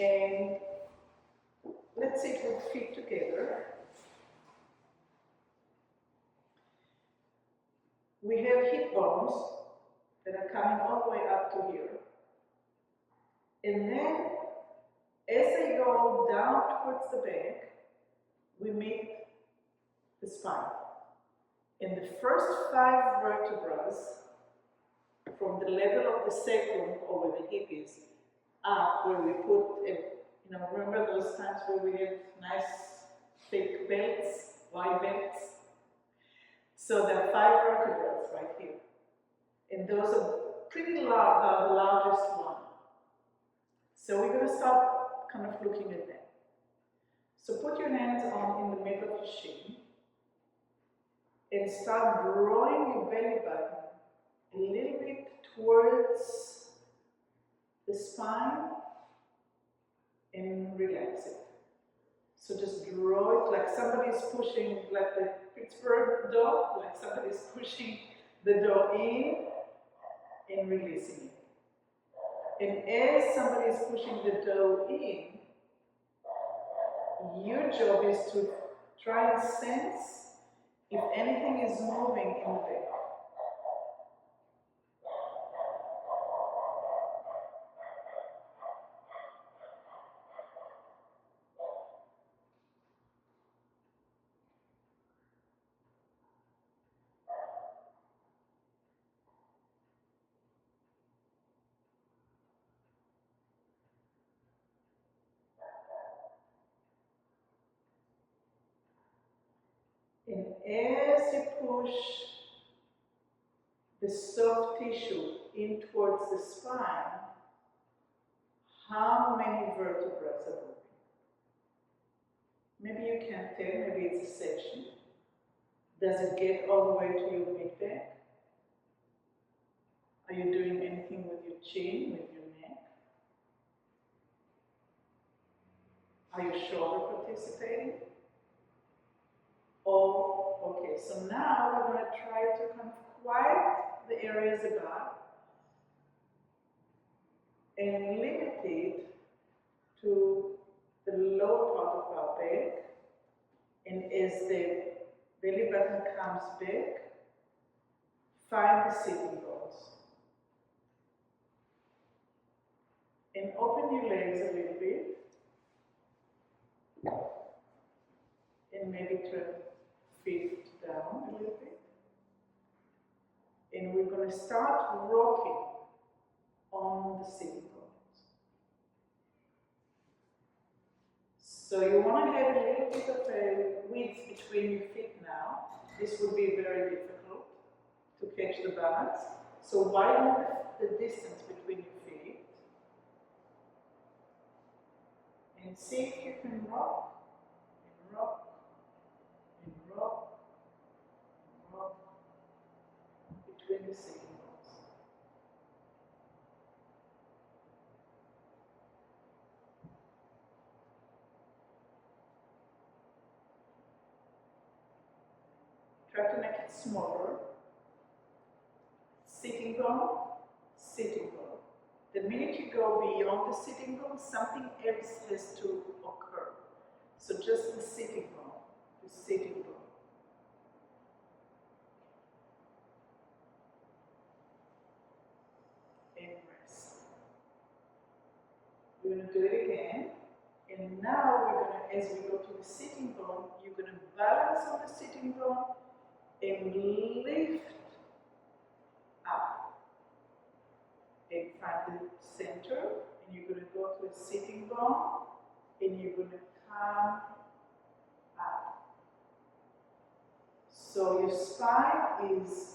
And let's sit with feet together. We have hip bones that are coming all the way up to here. And then, as they go down towards the back, we meet the spine. And the first 5 vertebrae, from the level of the sacrum, or where the hip is, up where we put it, you know, remember those times where we had nice thick belts, wide belts? So there are 5 vertebrae right here. And those are pretty large, the largest one. So we're going to start kind of looking at that. So put your hands on in the middle of your shin and start drawing your belly button a little bit towards the spine and relax it. So just draw it like somebody's pushing, like the Pittsburgh door, like somebody's pushing the door in and releasing it. And as somebody is pushing the dough in, your job is to try and sense if anything is moving in the back. And as you push the soft tissue in towards the spine, how many vertebrae are moving? Maybe you can't tell, maybe it's a section. Does it get all the way to your mid-back? Are you doing anything with your chin, with your neck? Are your shoulder participating? Oh, okay, so now we're going to try to kind of quiet the areas above and limit it to the lower part of our back. And as the belly button comes back, find the sitting bones. And open your legs a little bit. And maybe turn feet down a little bit. And we're going to start rocking on the sitting bones. So you want to have a little bit of a width between your feet now. This would be very difficult to catch the balance. So widen the distance between your feet. And see if you can rock and rock and rock and rock between the sitting bones. Try to make it smaller. Sitting bone, sitting bone. The minute you go beyond the sitting bone, something else has to occur. So just the sitting bone, the sitting bone. And rest. We're going to do it again. And now we're going to, as we go to the sitting bone, you're going to balance on the sitting bone and lift up. And find the center, and you're going to go to a sitting bone, and you're going to come up. So your spine is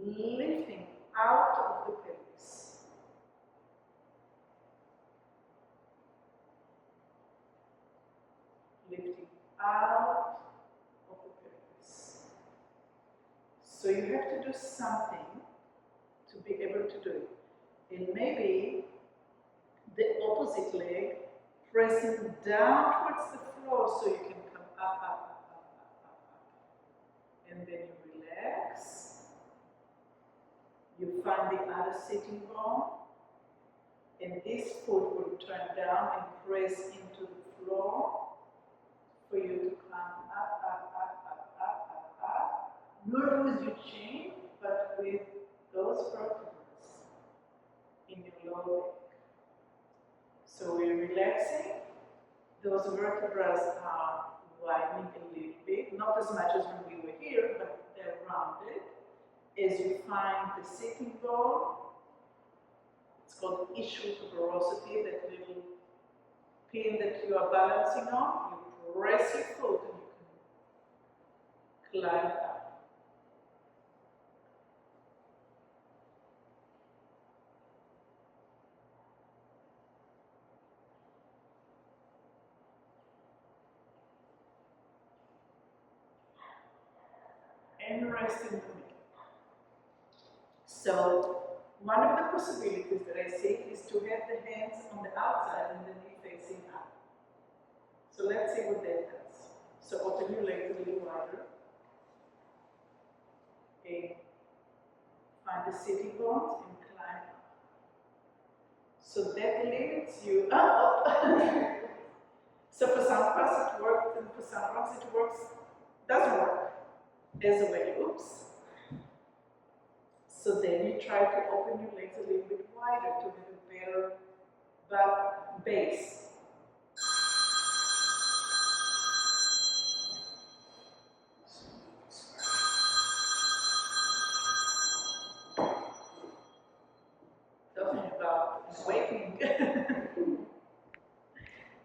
lifting out of the pelvis. Lifting out of the pelvis. So you have to do something to be able to do it. And maybe the opposite leg pressing down towards the floor so you can come up, up, up, up, up, up, up. And then you relax. You find the other sitting bone. And this foot will turn down and press into the floor for you to come up, up, up, up, up, up, up. Not with your chin, but with those vertebrae in your lower back. So we're relaxing. Those vertebrae are widening a little bit, not as much as when we were here, but they're rounded. As you find the sitting bone, it's called ischial tuberosity, that little pin that you are balancing on, you press your foot and you can climb up. And rest in the middle. So, one of the possibilities that I see is to have the hands on the outside and the knee facing up. So let's see what that does. So open your legs a little wider. And find the sitting bones and climb up. So that limits you up. So for some of us it works, and for some of us it doesn't work as a way. Oops. So then you try to open your legs a little bit wider to have a better base. Talking about awakening.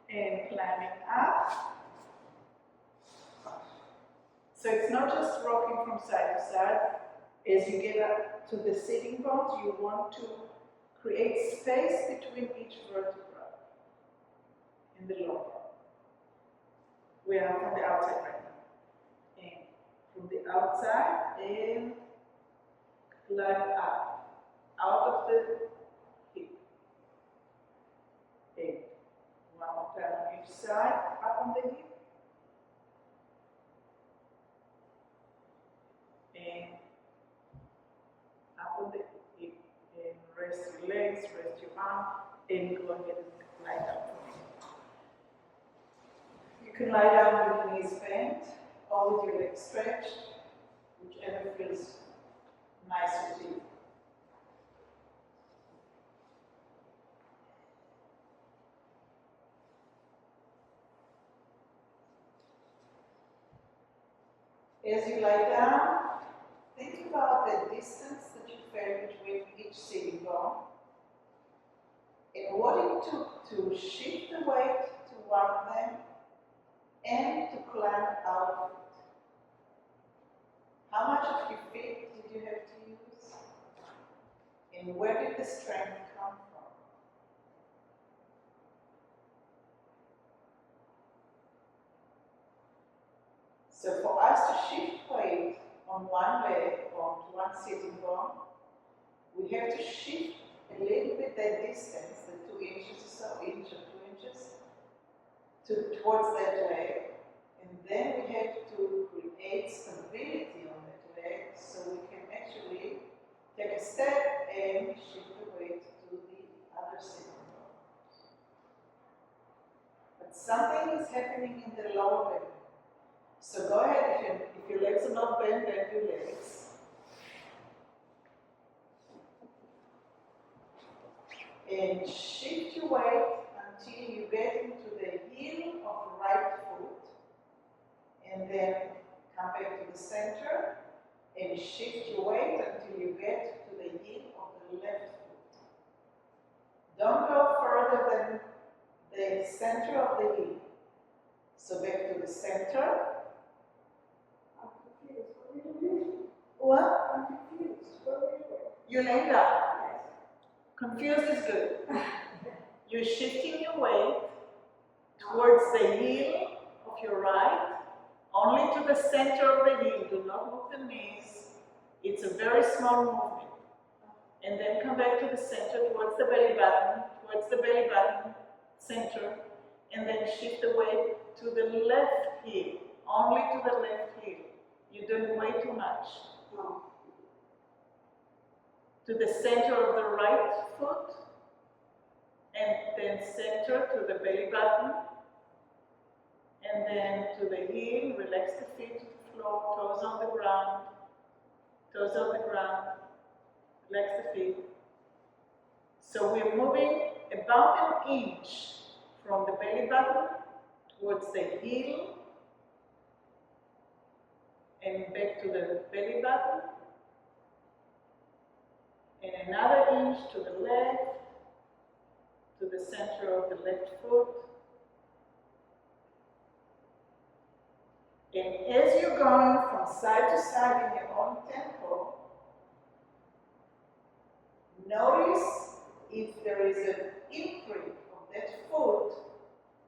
And climbing up. So it's not just rocking from side to side. As you get up to the sitting bones, you want to create space between each vertebra in the lower. We are from the outside right now. And from the outside, and climb up, out of the hip. And one more time on each side, up on the hip. And up on the hip. And rest your legs, rest your arm, and go ahead and lie down. You can lie down with your knees bent or with your legs stretched, whichever feels nice to you. As you lie down, think about the distance that you felt between each sitting bone and what it took to shift the weight to one of them and to climb out of it. How much of your feet did you have to use? And where did the strength come from? So for us to shift weight on one leg or onto one sitting bone, we have to shift a little bit that distance, the 2 inches or so, inch or 2 inches, towards that leg. And then we have to create stability on that leg so we can actually take a step and shift the weight to the other sitting bone. But something is happening in the lower back. So go ahead, if your legs are not bent, bend your legs. And shift your weight until you get into the heel of the right foot. And then come back to the center and shift your weight until you get to the heel of the left foot. Don't go further than the center of the heel. So back to the center. What? I'm confused. What are you doing? You lay down. Yes. Confused is good. You're shifting your weight towards the heel of your right, only to the center of the heel. Do not move the knees. It's a very small movement. And then come back to the center, towards the belly button, center, and then shift the weight to the left heel, only to the left heel. You're doing way too much. No. To the center of the right foot, and then center to the belly button, and then to the heel, relax the feet to the floor, toes on the ground, relax the feet. So we're moving about an inch from the belly button towards the heel, and back to the belly button, and another inch to the left, to the center of the left foot. And as you're going from side to side in your own tempo, notice if there is an imprint of that foot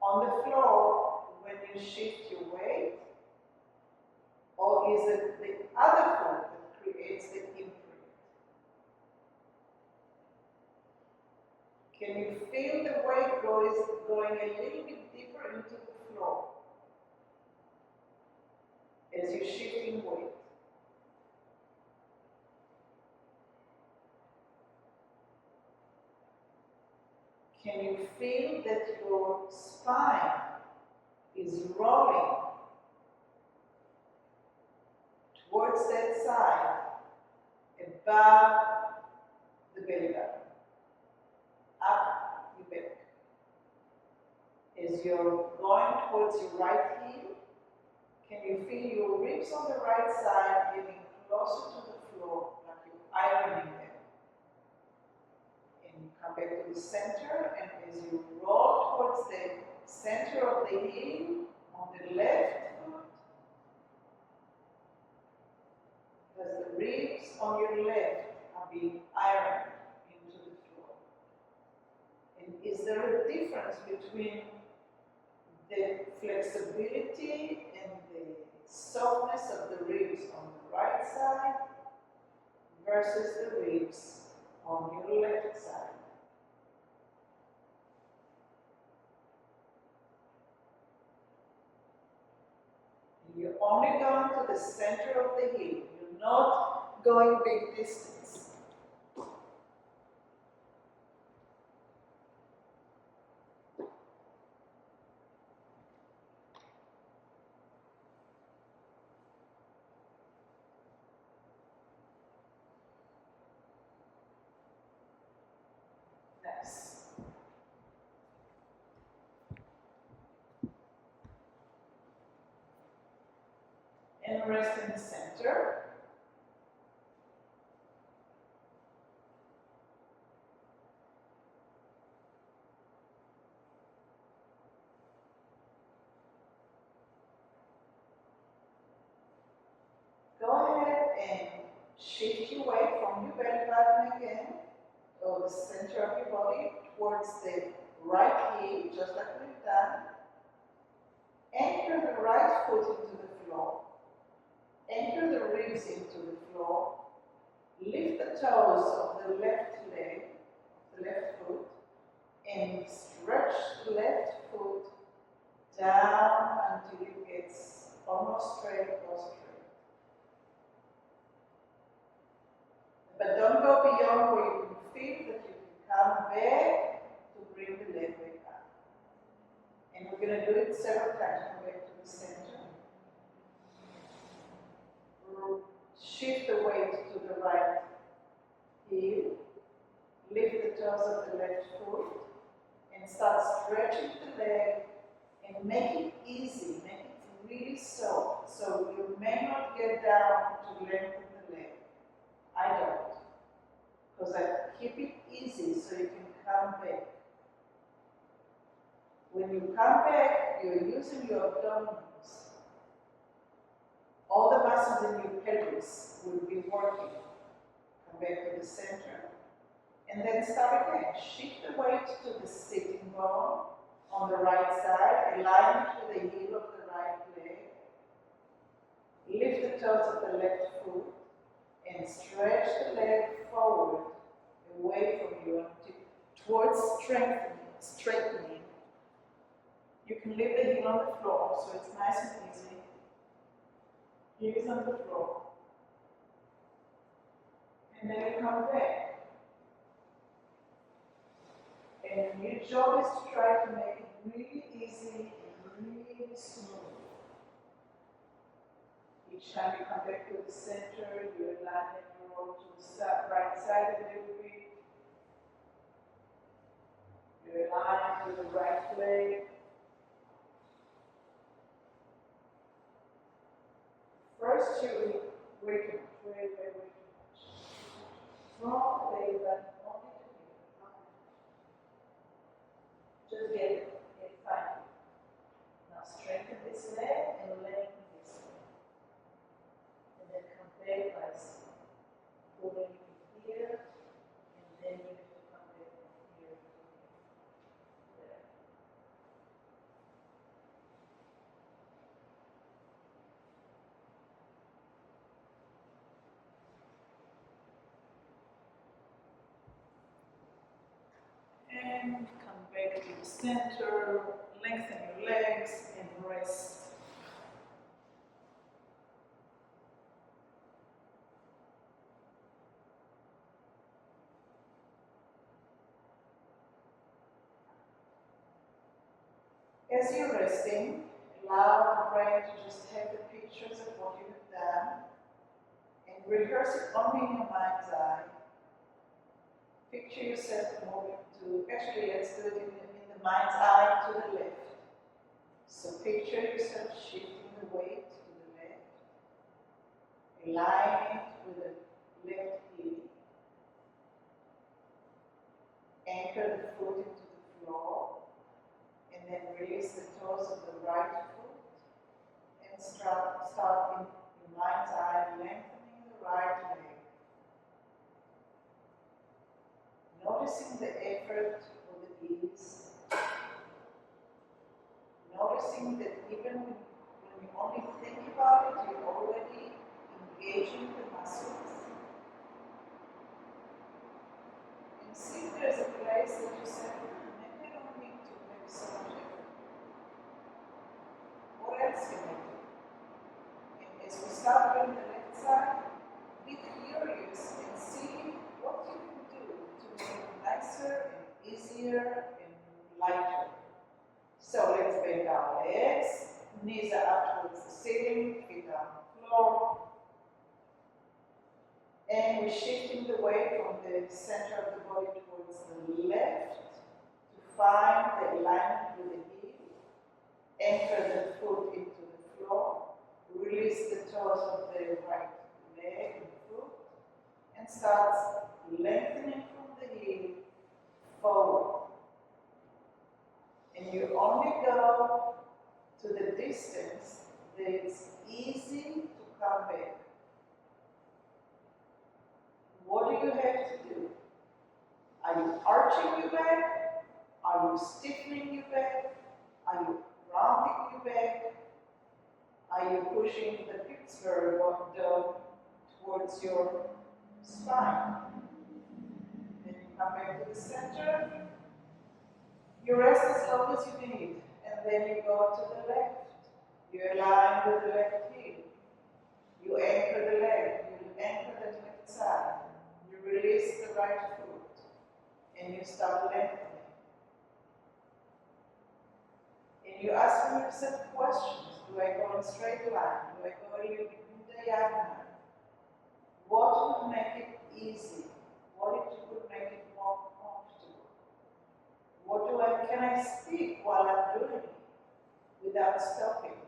on the floor when you shift your weight, or is it the other foot that creates the imprint? Can you feel the weight going a little bit deeper into the floor as you're shifting weight? Can you feel that your spine is rolling towards that side, above the belly button, up your back? As you're going towards your right heel, can you feel your ribs on the right side getting closer to the floor, like you're ironing them? And you come back to the center, and as you roll towards the center of the heel on the left foot, as the ribs on your left are being ironed into the floor. And is there a difference between the flexibility and the softness of the ribs on the right side versus the ribs on your left side? You're only going to the center of the heel. You're not going big distance. Nice. And rest in the center. Go ahead and shift your weight from your belly button again, or the center of your body, towards the right heel, just like we've done. Anchor the right foot into the floor. Anchor the ribs into the floor. Lift the toes of the left leg, the left foot, and stretch the left foot down until it gets almost straight or straight. But don't go beyond where you can feel that you can come back to bring the leg back up. And we're going to do it several times. Come back to the center. Shift the weight to the right heel. Lift the toes of the left foot. And start stretching the leg. And make it easy. Make it really soft. So you may not get down to lengthen the leg. I don't. Because I keep it easy so you can come back. When you come back, you're using your abdominals. All the muscles in your pelvis will be working. Come back to the center. And then start again. Shift the weight to the sitting bone on the right side. Align it with the heel of the right leg. Lift the toes of the left foot. And stretch the leg forward, away from you, towards straightening. You can leave the heel on the floor, so it's nice and easy. Heel is on the floor. And then you come back. And your job is to try to make it really easy and really smooth. Each time you come back to the center, you align and roll to the right side a little bit. You align with the right leg. First, you wait too much. From the belly only to here. Just get fine. Now strengthen this leg and lengthen this leg. And then come back by pulling it here, and then you have to come back from here to there. And come back to the center, lengthen your legs and rest. As you're resting, allow the brain to just have the pictures of what you have done and rehearse it only in your mind's eye. Picture yourself moving to, actually let's do it in the mind's eye to the left. So picture yourself shifting the weight to the left, align it with the left heel, anchor the foot into the floor, and then release the toes of the right foot, and start in your mind's eye lengthening the right leg. Noticing the effort or the ease. Noticing that even when you only think about it, you're already engaging the muscles. And see if there's a place that you say, maybe I don't need to make so much effort. What else can I do? And as we start doing the left side, be curious and see what you can do to make it nicer and easier and lighter. So let's bend our legs, knees are up towards the ceiling, feet down on the floor. And we're shifting the weight from the center of the body towards the left to find the alignment with the heel. Anchor the foot into the floor, release the toes of the right leg and foot, and start lengthening from the heel forward. And you only go to the distance that it's easy to come back. What do you have to do? Are you arching your back? Are you stiffening your back? Are you rounding your back? Are you pushing the Pittsburgh down towards your spine? Then you come back to the center. You rest as long as you need, and then you go to the left. You align with the left heel. You anchor the leg. You anchor the left side. You release the right foot, and you start lengthening. And you ask yourself questions. Do I go in straight line? Do I go in diagonal? What would make it easy? What would make it more comfortable? Can I speak while I'm doing it without stopping?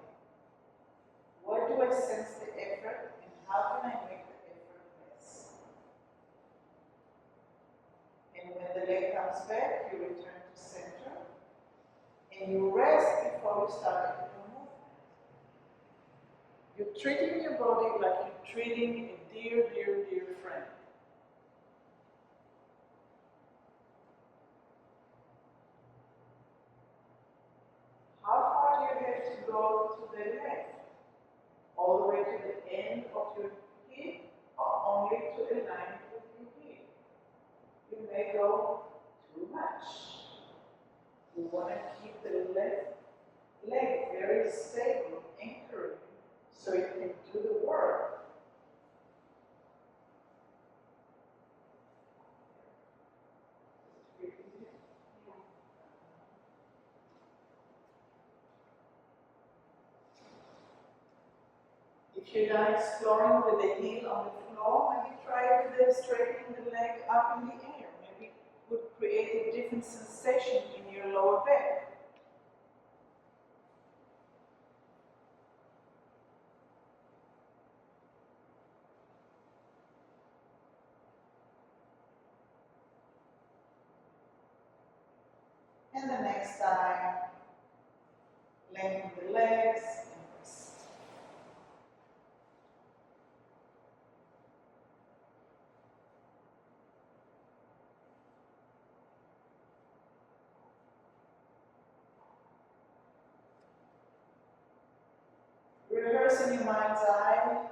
Where do I sense the effort, and how can I make the effort less? And when the leg comes back, you return to center, and you rest before you start your movement. You're treating your body like you're treating a dear, dear, dear friend. How far do you have to go to the left? All the way to the end of your hip, or only to align with your hip? You may go too much. You want to keep the left leg very stable, anchoring, so you can do the work. If you're done exploring with the heel on the floor, maybe try with the straightening the leg up in the air. Maybe it would create a different sensation in your lower back. And the next time, lengthen the legs and rest. Rehearse in your mind's eye.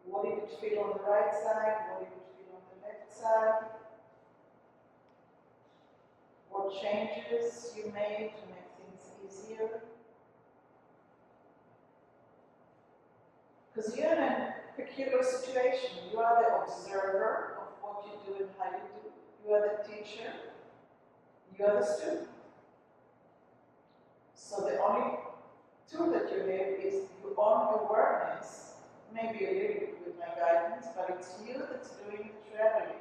What did it feel on the right side? What did it feel on the left side? What changes you made to make things easier? Because you're in a peculiar situation. You are the observer of what you do and how you do. You are the teacher. You are the student. So the only tool that you have is your own awareness, maybe a little bit with my guidance, but it's you that's doing the traveling.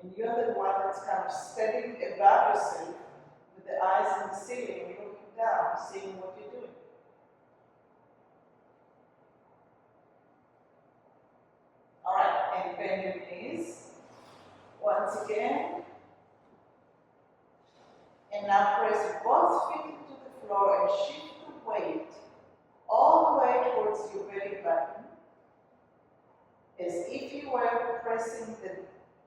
And you're the one that's kind of stepping above yourself with the eyes on the ceiling, looking down, seeing what you're doing. Alright, and bend your knees. Once again. And now press both feet into the floor and shift the weight all the way towards your belly button, as if you were pressing the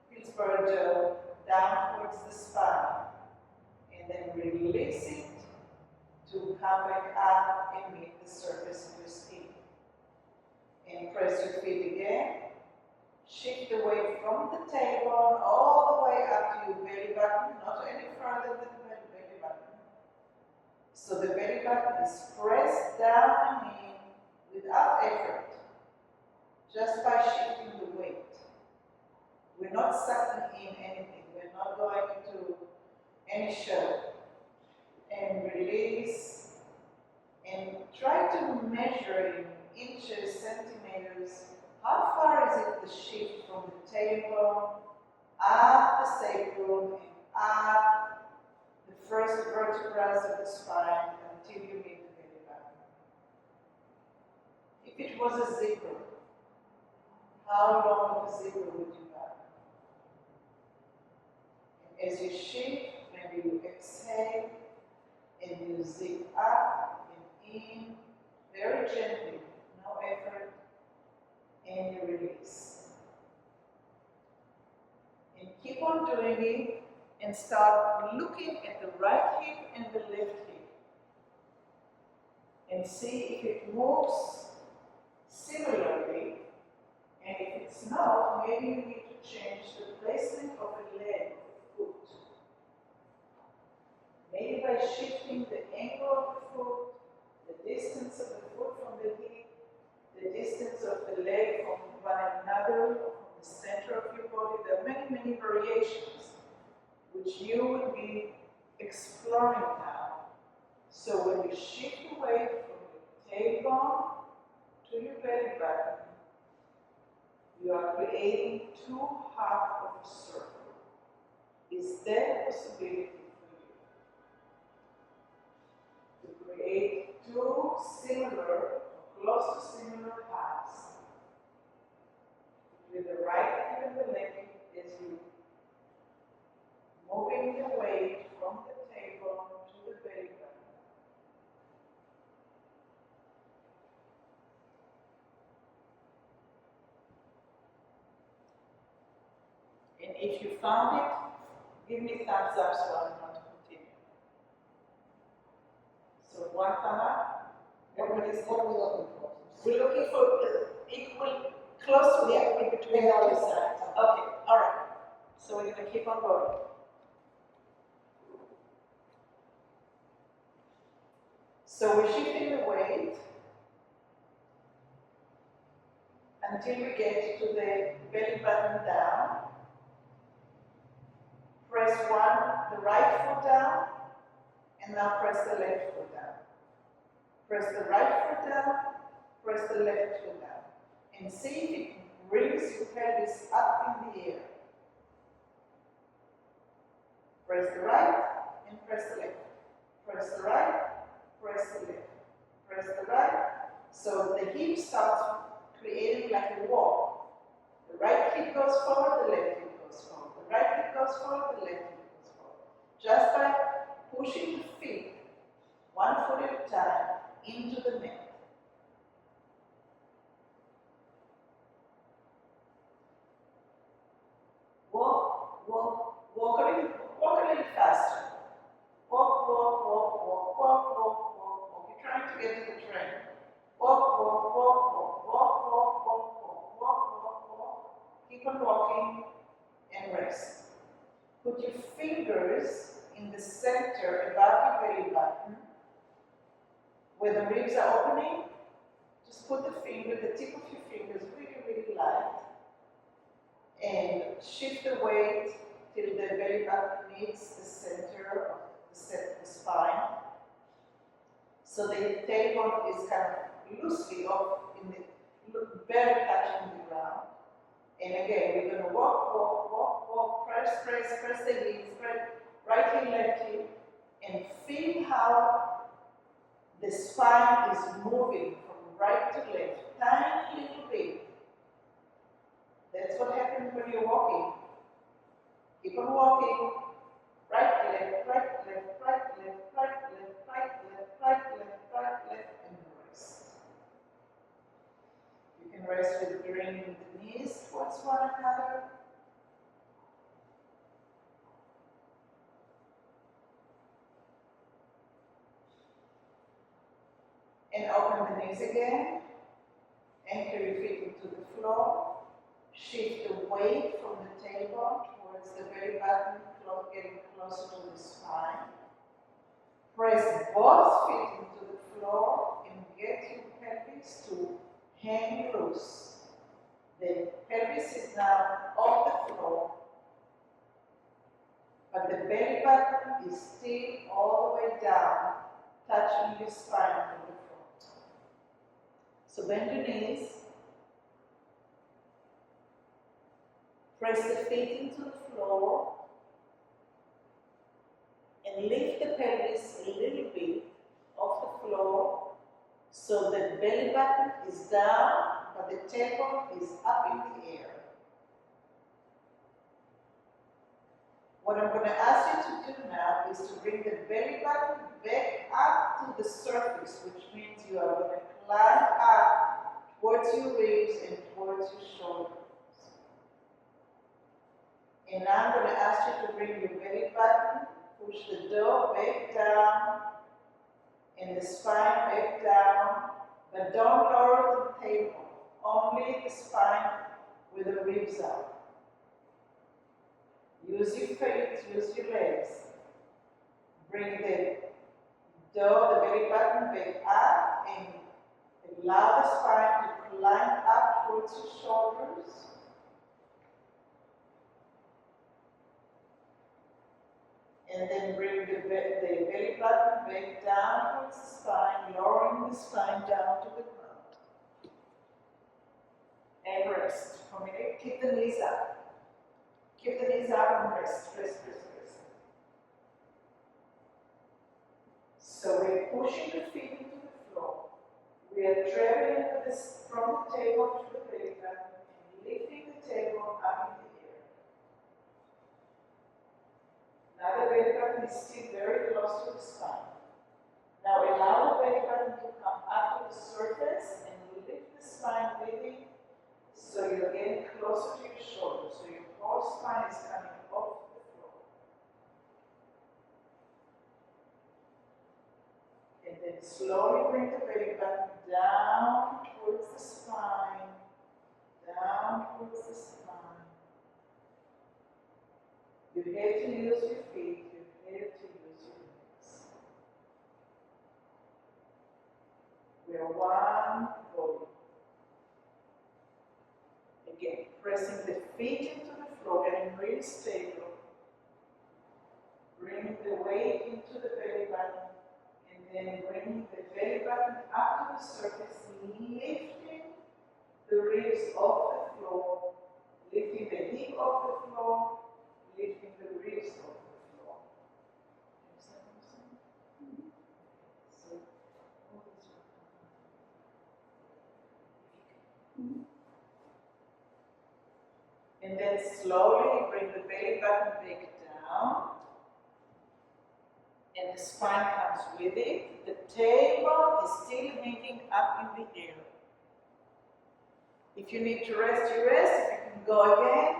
Pillsbury Dough down towards the spine, and then release it to come back up and meet the surface of your skin. And press your feet again. Shift the weight from the tailbone all the way up to your belly button, not any further than the belly button. So the belly button is pressed down and in without effort, just by shifting the weight. We're not sucking in anything. We're not going into any show. And release. And try to measure in inches, centimeters. How far is it the shift from the tailbone up the sacrum and up the first vertebrae of the spine until you meet the belly button? If it was a zipper, how long of a zipper would you have? And as you shift, maybe you exhale and you zip up and in very gently, no effort, and you release. And keep on doing it and start looking at the right hip and the left hip and see if it moves similarly, and if it's not, maybe you need to change the placement of a leg or foot. Maybe by shifting the angle of the foot, the distance of the foot from the hip, the distance of the leg from one another, from the center of your body. There are many, many variations which you will be exploring now. So when you shift away from your tailbone to your belly button, you are creating two halves of a circle. Is that a possibility for you? To create two similar, close to similar halves. With the right hip and the left hip as you moving the weight from the tailbone to the belly button. And if you found it, give me thumbs up so I want to continue. So one thumb up. What are we looking for? We're looking for equal, close to the equal between the two sides. Okay, all right. So we're going to keep on going. So we're shifting the weight until we get to the belly button down. Press the right foot down, and now press the left foot down. Press the right foot down, press the left foot down. And see if it brings your pelvis up in the air. Press the right and press the left. Press the right, press the left. Press the right. So the hip starts creating like a wall. The right hip goes forward, the left hip goes forward. The right hip goes forward, the left hip goes forward. Just by pushing the feet, one foot at a time, into the mat. Walk, walk, walk a little faster. Walk, walk, walk, walk, walk, walk, walk, walk. You're trying to get to the train. Walk, walk, walk, walk, walk, walk, walk, walk, walk, walk, walk. Keep on walking and rest. Put your fingers in the center above your belly button. Where the ribs are opening, just put the tip of your fingers really, really light. And shift the weight till the belly button meets the center of the spine. So the tailbone is kind of loosely up in the belly touching the ground. And again, we're going to walk, walk, walk, walk, press, press, press the knees, right heel, left heel, and feel how the spine is moving from right to left, tiny little bit. That's what happens when you're walking. Keep on walking. Right, left, right, left, right, left, right, left, right, left, right, left, right, left, and rest. You can rest with bringing the knees towards one another. And open the knees again. Anchor your feet into the floor. Shift the weight from the tailbone towards the belly button, getting closer to the spine. Press both feet into the floor and get your pelvis to hang loose. The pelvis is now off the floor, but the belly button is still all the way down, touching your spine from the front. So bend your knees. Press the feet into the floor and lift the pelvis a little bit off the floor so the belly button is down but the tailbone is up in the air. What I'm going to ask you to do now is to bring the belly button back up to the surface, which means you are going to climb up towards your ribs and towards your shoulders. And now I'm going to ask you to bring your belly button, push the door back down, and the spine back down, but don't lower the tailbone, only the spine with the ribs out. Use your feet, use your legs. Bring the belly button back up, and allow the spine to climb up towards your shoulders. And then bring the belly button back down towards the spine, lowering the spine down to the ground. And rest for a minute. Keep the knees up. Keep the knees up and rest, rest, rest, rest. So we're pushing the feet into the floor. We are traveling from the table to the belly button and lifting the table up in the air. Now the belly button is still very close to the spine. Now allow the belly button to come up to the surface and lift the spine with it so you're getting closer to your shoulders. So your whole spine is coming off the floor. And then slowly bring the belly button down towards the spine, down towards the spine. You have to use your feet, you have to use your legs. We are one body. Again, pressing the feet into the floor, getting really stable. Bring the weight into the belly button, and then bring the belly button up to the surface, lift slowly bring the belly button back down, and the spine comes with it. The tailbone is still hanging up in the air. If you need to rest, you rest. If you can go again,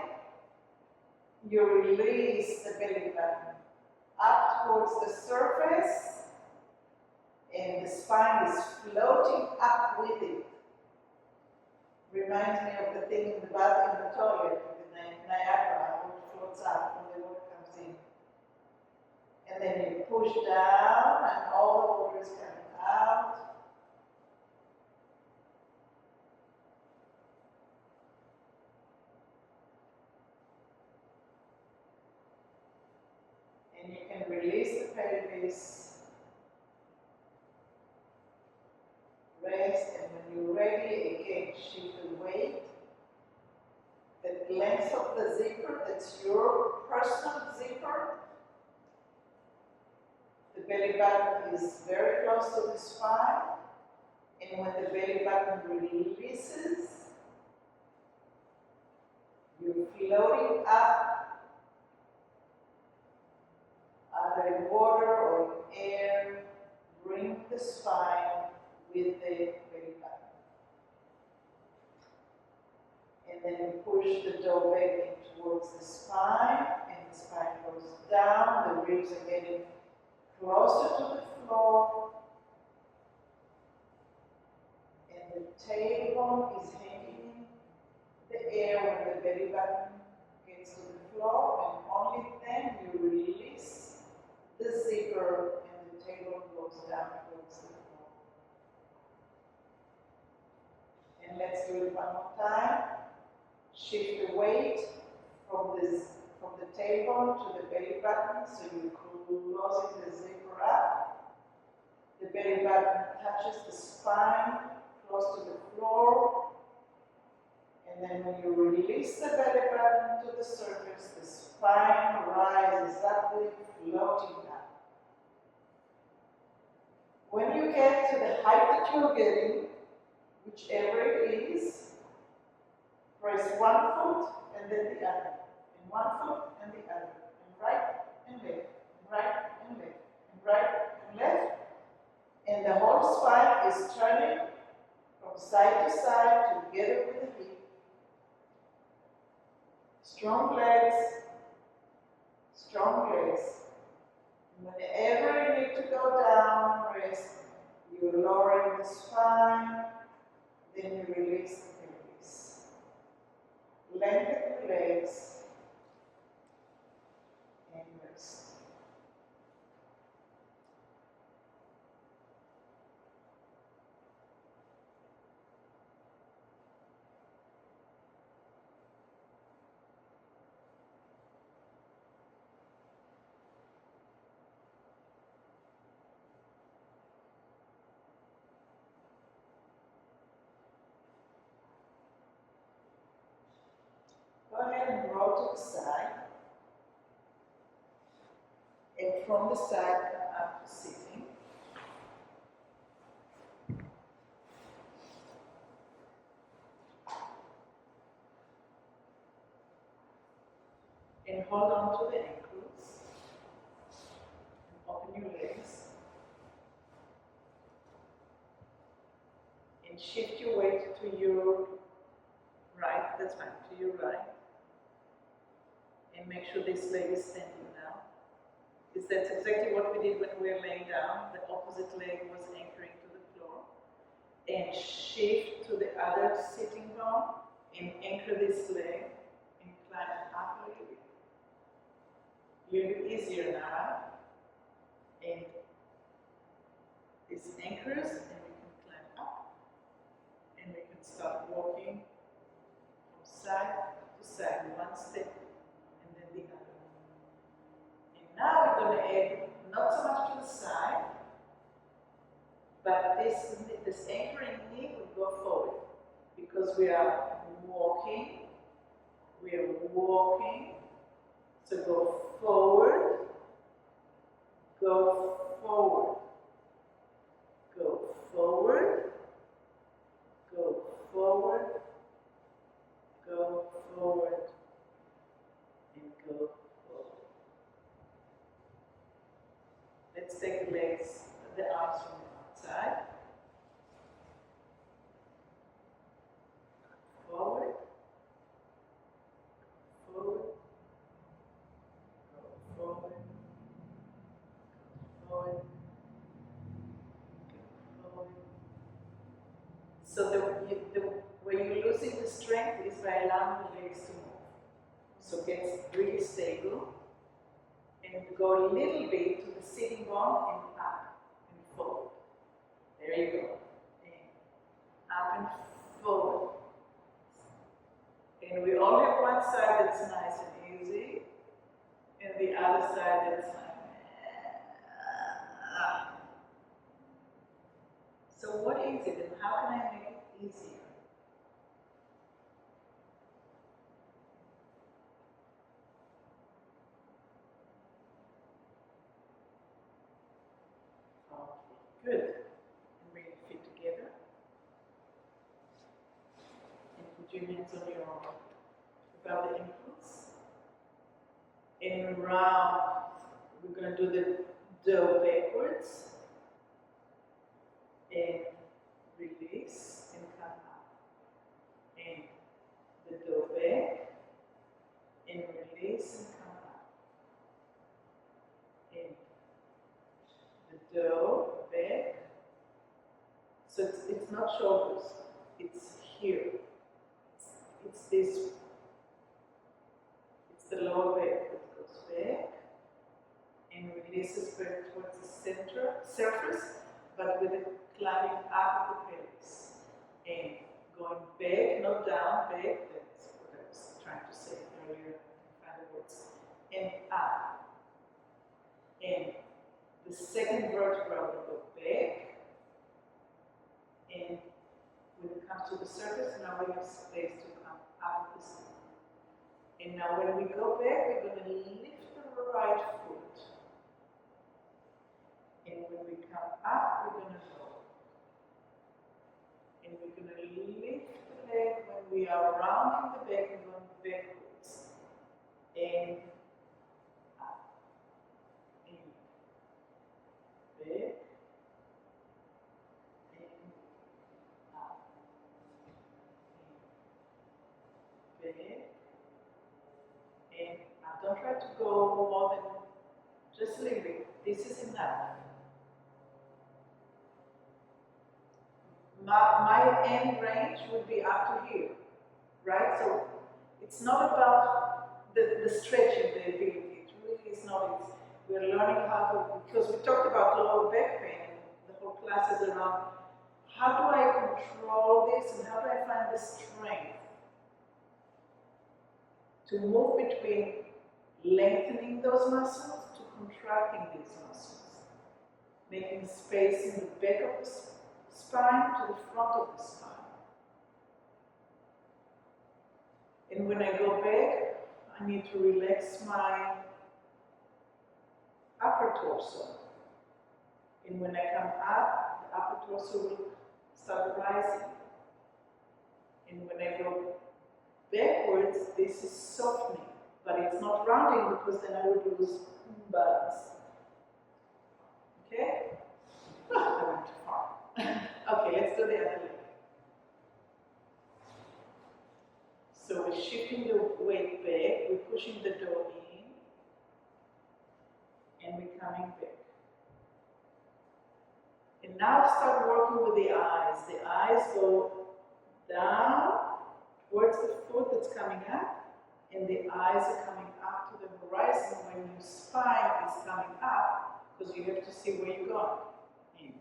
you release the belly button up towards the surface, and the spine is floating up with it. Reminds me of the thing in the bath, in the toilet, with the Niagara, which floats up when the water comes in. And then you push down, and all the water is coming out. And you can release the pelvis. Rest, and when you're ready, again, shift the weight. The length of the zipper, that's your personal zipper. The belly button is very close to the spine, and when the belly button releases, you're floating up, either in water or in air. Bring the spine with the belly button. And then you push the toe back in towards the spine, and the spine goes down, the ribs are getting closer to the floor, and the tailbone is hanging in the air when the belly button gets to the floor, and only then you release the zipper and the tailbone goes down towards the floor. And let's do it one more time. Shift the weight from the tailbone to the belly button, so you're closing the zipper up. The belly button touches the spine, close to the floor. And then when you release the belly button to the surface, the spine rises upward, floating up. When you get to the height that you're getting, whichever it is, press one foot and then the other, and one foot and the other, and right and left, and right and left, and right and left, and the whole spine is turning from side to side together with the hip. Strong legs, strong legs. And whenever you need to go down, rest, you're lowering the spine, then you release the pelvis. Lengthen the legs and rest. Go ahead and roll to the side. And from the side, come up to sitting. And hold on to the ankles. And open your legs. And shift your weight to your right, that's fine, to your right. And make sure this leg is standing now. Because that's exactly what we did when we were laying down. The opposite leg was anchoring to the floor. And shift to the other sitting bone and anchor this leg and climb up a little bit. A little bit easier now. And this anchors, and we can climb up. And we can start walking from side to side, one step and then the other. And now we're going to add not so much to the side, but this anchoring knee will go forward because we are walking. So go forward, go forward, go forward, go forward, go forward, Let's take the legs, the arms from the outside. Forward. Forward. Go forward. Forward. Forward. So the way you're losing the strength is by allowing the legs to move. So get really stable and go a little bit to the sitting bone and up and forward. There you go. And up and forward. And we all have one side that's nice and easy, and the other side that's like. So what is it, and how can I make it easier? Okay, good. And bring your feet together. And put your hands on your above the ankles. And round. We're going to do the dough backwards. And release and come up. And the dough back. And release and come up. And the dough back. So it's not shoulders, it's here. It's this. It's the lower back that goes back and releases back towards the surface, but with it climbing up the pelvis and going back, not down, back. That's what I was trying to say earlier. Find the words. And up. And the second vertebra will go back. And when it comes to the surface, now we have space to come up the seat. And now when we go back, we're going to lift the right foot. And when we come up, we're going to go. And we're going to lift the leg when we are rounding the back and going backwards. And up. And back. And don't try to go more than just a little bit. This is enough. My end range would be up to here, right? So it's not about the stretching, the ability. It really is not. We're learning how to, because we talked about lower back pain, and the whole class is around how do I control this and how do I find the strength to move between lengthening those muscles to contracting these muscles, making space in the back of the spine to the front of the spine. And when I go back, I need to relax my upper torso. And when I come up, the upper torso will start rising. And when I go backwards, this is softening, but it's not rounding because then I would lose balance. Okay? I went too far. Okay, let's do the other leg. So we're shifting the weight back, we're pushing the dough in, and we're coming back. And now start working with the eyes. The eyes go down towards the foot that's coming up, and the eyes are coming up to the horizon when your spine is coming up, because you have to see where you're going. In.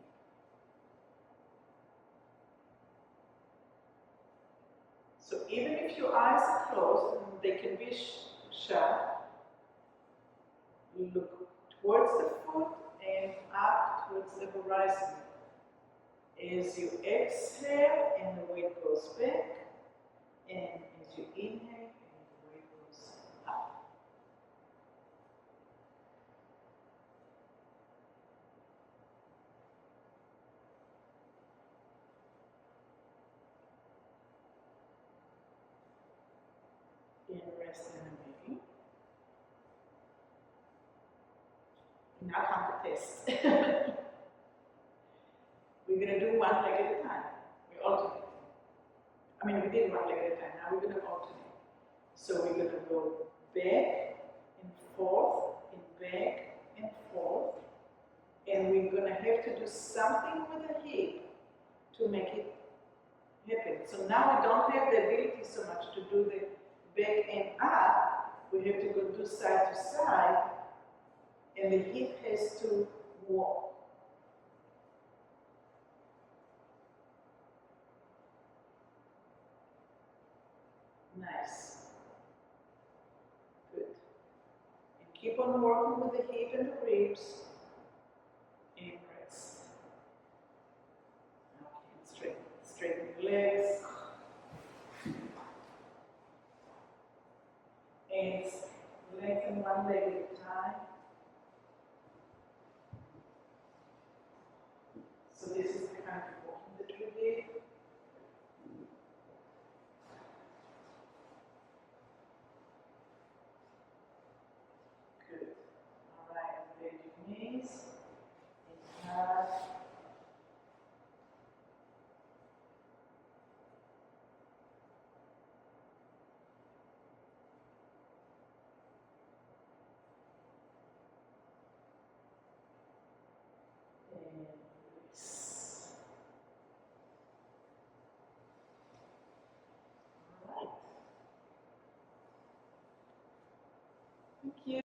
So even if your eyes are closed, and they can be shut, you look towards the foot and up towards the horizon. As you exhale and the weight goes back, and as you inhale and the weight goes up. And rest in the belly. Now come to test. We're gonna do one leg at a time. We're alternating. I mean, we did one leg at a time. Now we're gonna alternate. So we're gonna go back and forth, and back and forth, and we're gonna have to do something with the hip to make it happen. So now we don't have the ability so much to do the back and up. We have to go do side to side, and the hip has to walk. Nice. Good. And keep on working with the hip and the ribs. And rest. Okay, straighten your legs. And lengthen one leg at a time. So this is the kind of walking that we did. Good. All right, bend your knees. And half. And release. All right. Thank you.